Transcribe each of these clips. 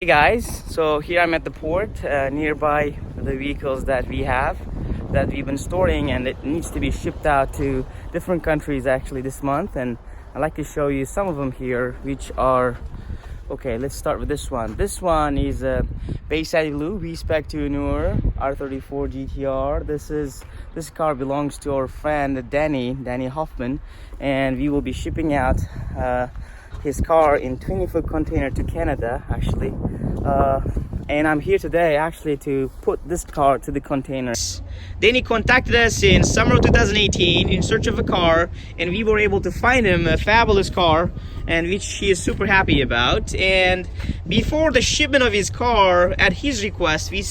Hey guys, so here I'm at the port nearby the vehicles that we've been storing, and it needs to be shipped out to different countries actually this month. And I'd like to show you some of them here, which are okay. Let's start with this one. This one is a Bayside Blue Vspec to NUR R34 GTR. This car belongs to our friend Dann'y Hoffman, and we will be shipping out his car in 20-foot container to Canada actually, and I'm here today actually to put this car to the container. Dann'y contacted us in summer of 2018 in search of a car, and we were able to find him a fabulous car, and which he is super happy about. And before the shipment of his car, at his request, we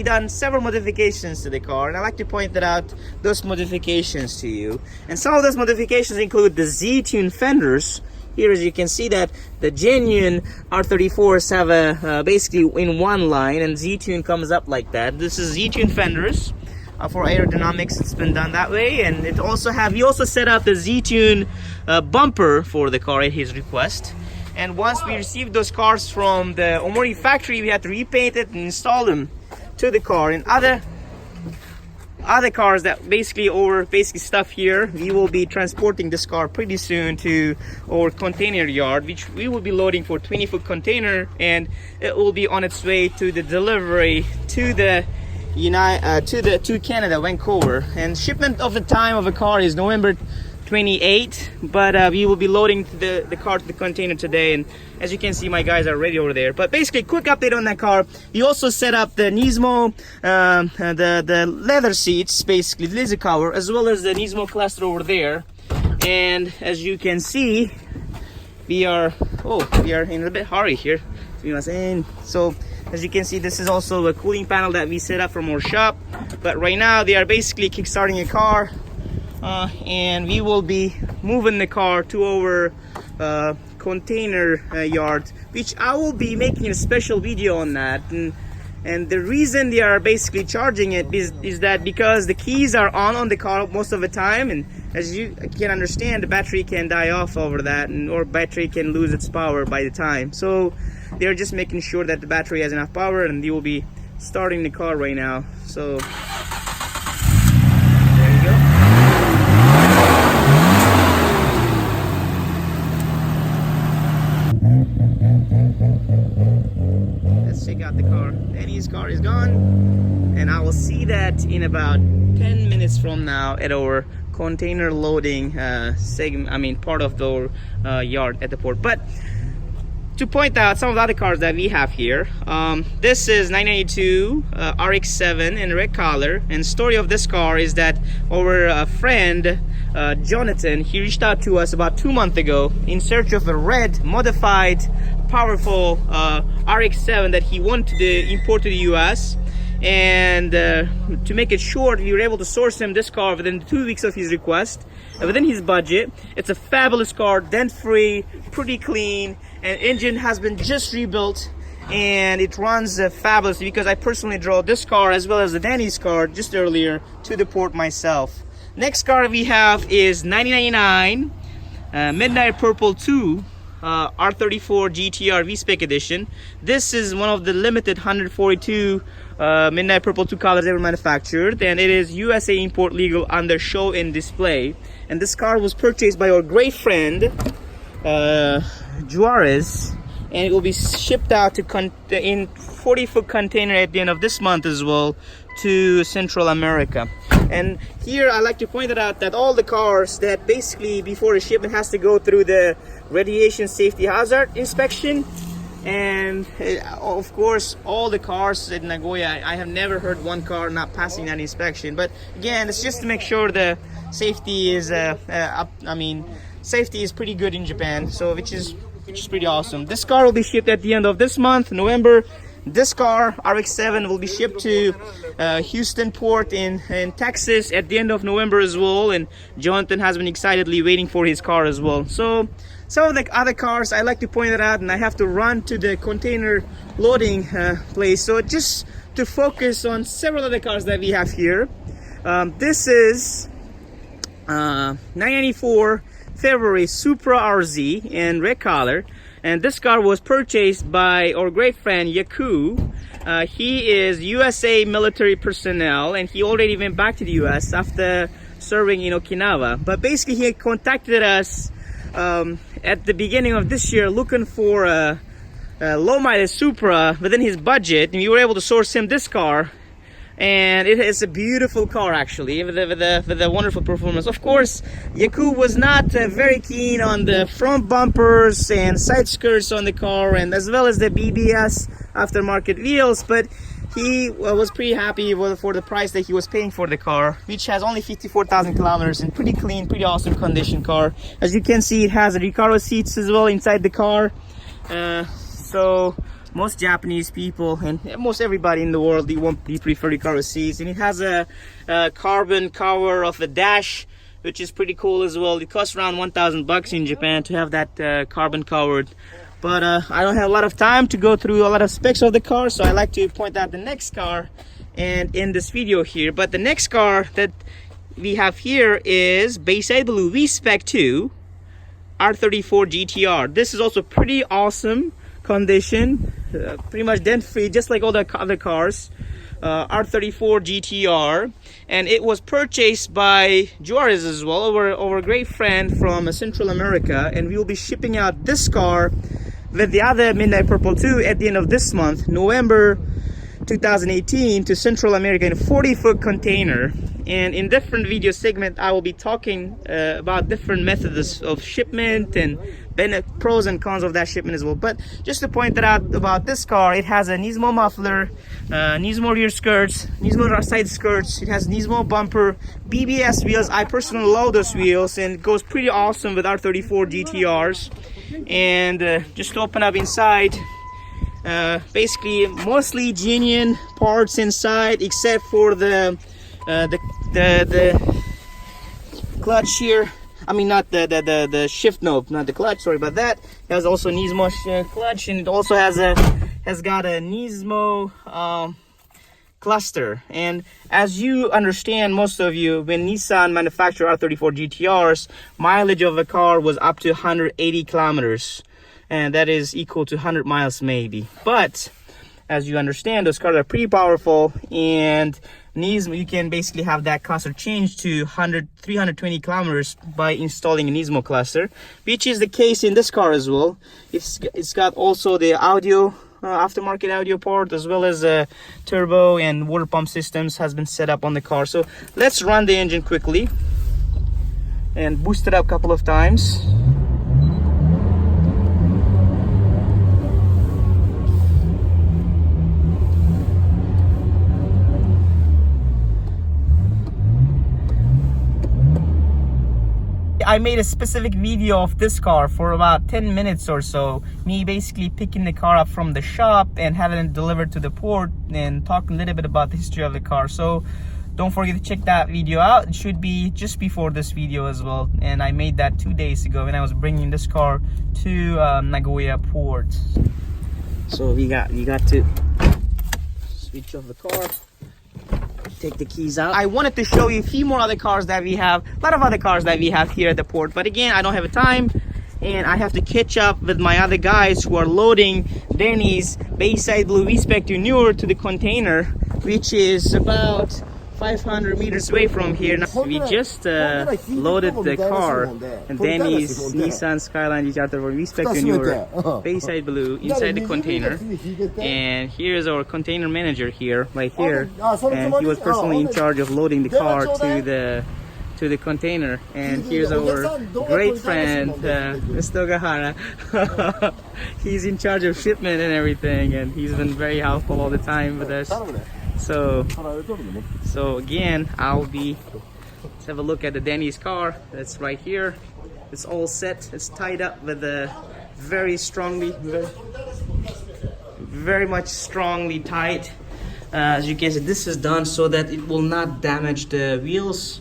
done several modifications to the car, and I'd like to point that out, those modifications to you. And some of those modifications include the Z-tune fenders. Here, as you can see, that the genuine R34s have a basically in one line, and Z-tune comes up like that. This is Z-tune fenders. For aerodynamics, it's been done that way, and we also set up the Z-tune bumper for the car at his request. And once we received those cars from the Omori factory, we had to repaint it and install them to the car. And other cars that basically stuff here, we will be transporting this car pretty soon to our container yard, which we will be loading for 20-foot container, and it will be on its way to the delivery to Canada, Vancouver. And shipment of the time of a car is November 28, but we will be loading the car to the container today, and as you can see, my guys are ready over there. But basically, quick update on that car. We also set up the Nismo, the leather seats, basically laser cover, as well as the Nismo cluster over there. And as you can see, we are in a bit hurry here. So as you can see, this is also a cooling panel that we set up from our shop. But right now, they are basically kickstarting a car. And we will be moving the car to our container yard, which I will be making a special video on that. And the reason they are basically charging it is that because the keys are on the car most of the time, and as you can understand, the battery can die off over that, or battery can lose its power by the time. So they're just making sure that the battery has enough power, and they will be starting the car right now. So there you go. Let's check out the car. Dann'y's car is gone, and I will see that in about 10 minutes from now at our container loading part of the yard at the port. But to point out some of the other cars that we have here, this is 992 RX-7 in red color, and story of this car is that our friend Jonathan, he reached out to us about 2 months ago in search of a red modified powerful RX-7 that he wanted to import to the US. And to make it short, we were able to source him this car within 2 weeks of his request, within his budget. It's a fabulous car, dent-free, pretty clean, and engine has been just rebuilt, and it runs fabulously because I personally drove this car as well as the Dann'y's car just earlier to the port myself. Next car we have is 1999 Midnight Purple 2 R34 GTR Vspec edition. This is one of the limited 142 Midnight Purple 2 colors ever manufactured, and it is USA import legal under show and display. And this car was purchased by our great friend Juarez, and it will be shipped out to in 40-foot container at the end of this month as well to Central America. And here I like to point it out that all the cars that basically before the shipment has to go through the radiation safety hazard inspection. And of course, all the cars in Nagoya, I have never heard one car not passing that inspection. But again, it's just to make sure the safety is safety is pretty good in Japan, so which is pretty awesome. This car will be shipped at the end of this month, November. This car, RX-7, will be shipped to Houston port in Texas at the end of November as well, and Jonathan has been excitedly waiting for his car as well. So some of the other cars, I like to point it out, and I have to run to the container loading place. So just to focus on several other cars that we have here. This is 994 February Supra RZ in red color. And this car was purchased by our great friend Yaku. He is USA military personnel, and he already went back to the US after serving in Okinawa. But basically he contacted us at the beginning of this year looking for a low mileage Supra within his budget, and we were able to source him this car. And it is a beautiful car, actually, with a wonderful performance. Of course, Yaku was not very keen on the front bumpers and side skirts on the car, and as well as the BBS aftermarket wheels, but he was pretty happy for the price that he was paying for the car, which has only 54,000 kilometers and pretty clean, pretty awesome condition car. As you can see, it has Recaro seats as well inside the car. So most Japanese people and most everybody in the world, they prefer Recaro seats, and it has a carbon cover of the dash, which is pretty cool as well. It costs around $1,000 in Japan to have that carbon covered. But I don't have a lot of time to go through a lot of specs of the car, so I like to point out the next car and in this video here. But the next car that we have here is Bayside Blue Vspec 2 R34 GTR. This is also pretty awesome condition, pretty much dent free, just like all the other cars. R34 GTR, and it was purchased by Juarez as well, our great friend from Central America, and we will be shipping out this car with the other Midnight Purple 2 at the end of this month, November 2018, to Central America in a 40-foot container. And in different video segment, I will be talking about different methods of shipment and pros and cons of that shipment as well. But just to point that out about this car, it has a Nismo muffler, Nismo rear skirts, Nismo side skirts, it has Nismo bumper, BBS wheels. I personally love those wheels, and it goes pretty awesome with R34 GTRs. And just to open up inside, basically mostly genuine parts inside, except for the clutch here. I mean, not the shift knob, not the clutch, sorry about that. It has also Nismo clutch, and it also has got a Nismo cluster. And as you understand, most of you, when Nissan manufactured R34 GTRs, mileage of the car was up to 180 kilometers, and that is equal to 100 miles maybe. But as you understand, those cars are pretty powerful, and Nismo, you can basically have that cluster changed to 320 kilometers by installing a Nismo cluster, which is the case in this car as well. It's got also the audio, aftermarket audio port, as well as turbo and water pump systems has been set up on the car. So let's run the engine quickly and boost it up a couple of times. I made a specific video of this car for about 10 minutes or so, me basically picking the car up from the shop and having it delivered to the port, and talking a little bit about the history of the car. So don't forget to check that video out. It should be just before this video as well, and I made that 2 days ago when I was bringing this car to Nagoya port. So we got to switch off the car, take the keys out. I wanted to show you a few more other cars that we have, a lot of other cars that we have here at the port, but again, I don't have time, and I have to catch up with my other guys who are loading Dann'y's Bayside Blue Vspec to NUR to the container, which is about 500 meters away from here. Now, we just loaded the car, and Dann'y's Nissan Skyline R34 Vspec to NUR, Bayside Blue, inside the container. And here's our container manager here, right here, and he was personally in charge of loading the car to the container. And here's our great friend, Mr. Gahara. He's in charge of shipment and everything, and he's been very helpful all the time with us. So again, let's have a look at the Dann'y's car. That's right here. It's all set. It's tied up with a very much strongly tied. As you can see, this is done so that it will not damage the wheels.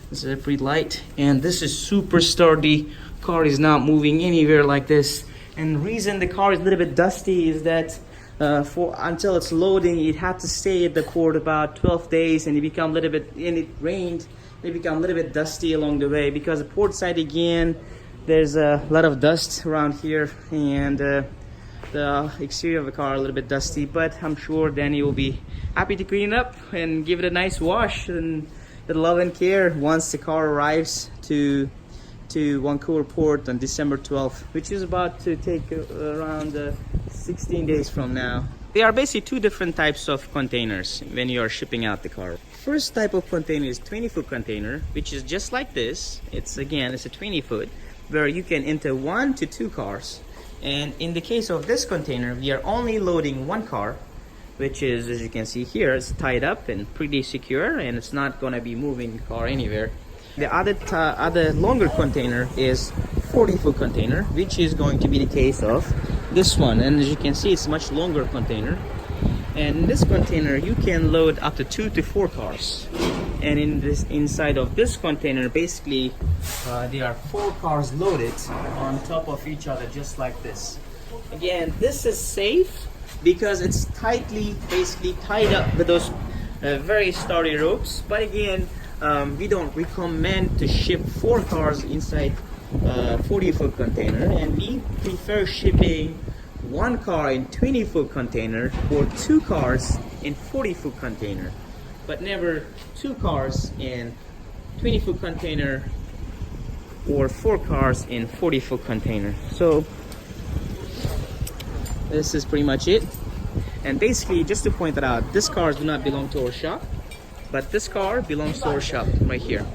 This is pretty light, and this is super sturdy. Car is not moving anywhere like this. And the reason the car is a little bit dusty is that until it's loading, it had to stay at the port about 12 days, and it rained. They become a little bit dusty along the way, because the port side again there's a lot of dust around here, and the exterior of the car a little bit dusty, but I'm sure Dann'y will be happy to clean it up and give it a nice wash and the love and care once the car arrives to Vancouver port on December 12th, which is about to take around 16 days from now. There are basically two different types of containers when you are shipping out the car. First type of container is 20-foot container, which is just like this. It's a 20-foot, where you can enter 1 to 2 cars. And in the case of this container, we are only loading 1 car, which is, as you can see here, it's tied up and pretty secure, and it's not going to be moving the car anywhere. The other longer container is 40-foot container, which is going to be the case of this one. And as you can see, it's a much longer container. And in this container, you can load up to 2 to 4 cars. And inside of this container, basically, there are 4 cars loaded on top of each other, just like this. Again, this is safe because it's basically tied up with those very sturdy ropes. But again, we don't recommend to ship 4 cars inside 40-foot container, and we prefer shipping 1 car in 20-foot container or 2 cars in 40-foot container, but never 2 cars in 20-foot container or 4 cars in 40-foot container. So this is pretty much it. And basically, just to point that out, these cars do not belong to our shop, but this car belongs to our shop right here.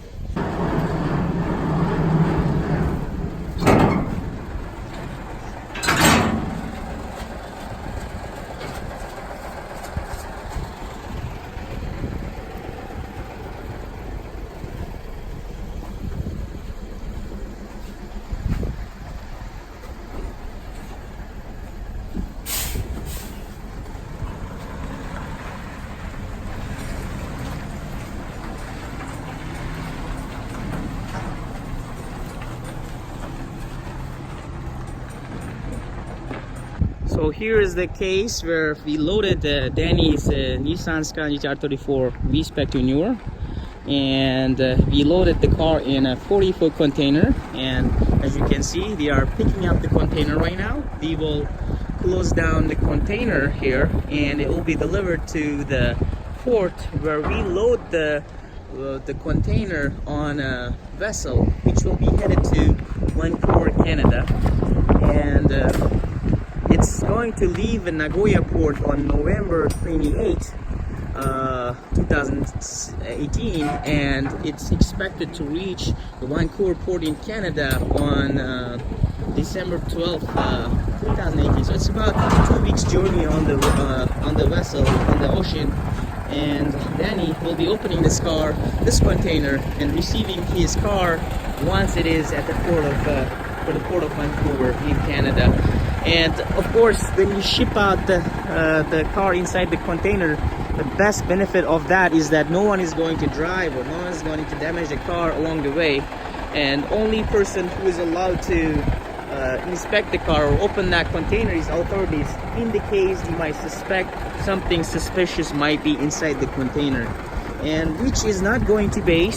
So here is the case where we loaded Dann'y's Nissan Skyline R34 Vspec to NUR, and we loaded the car in a 40-foot container, and as you can see, they are picking up the container right now. We will close down the container here, and it will be delivered to the port where we load the container on a vessel which will be headed to Vancouver, Canada, and it's going to leave Nagoya port on November 28, 2018, and it's expected to reach the Vancouver port in Canada on December 12, 2018. So it's about a 2 weeks journey on the vessel on the ocean. And Dann'y will be opening this container, and receiving his car once it is at the port of Vancouver in Canada. And of course, when you ship out the car inside the container, the best benefit of that is that no one is going to drive or no one is going to damage the car along the way, and only person who is allowed to inspect the car or open that container is authorities, in the case you might suspect something suspicious might be inside the container, and which is not going to be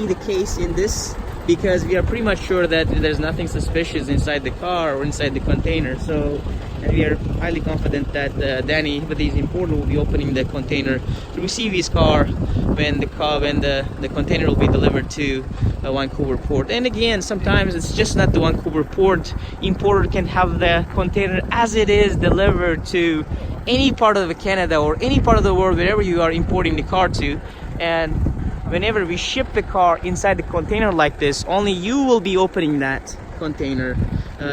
the case in this, because we are pretty much sure that there's nothing suspicious inside the car or inside the container. So, and we are highly confident that Dann'y, with his importer, will be opening the container to receive his car when the container will be delivered to Vancouver port. And again, sometimes it's just not the Vancouver port. Importer can have the container as it is delivered to any part of Canada or any part of the world, wherever you are importing the car to. And whenever we ship the car inside the container like this, only you will be opening that container.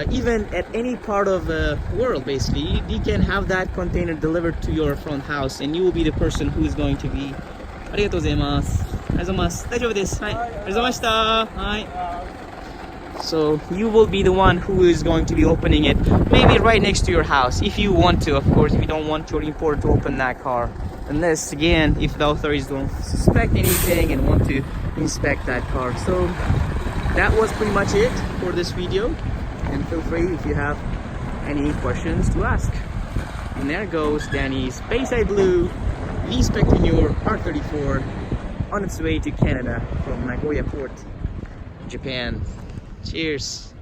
Even at any part of the world, basically, you can have that container delivered to your front house, and you will be the person who is going to be. ありがとうございます。ありがとうございます。大丈夫です。はい。ありがとうございました。はい。So you will be the one who is going to be opening it, maybe right next to your house, if you want to. Of course, if you don't want your importer to open that car. Unless, again, if the authorities don't suspect anything and want to inspect that car. So that was pretty much it for this video, and feel free if you have any questions to ask. And there goes Dann'y's Bayside Blue Vspec NUR R34 on its way to Canada from Nagoya Port, Japan. Cheers.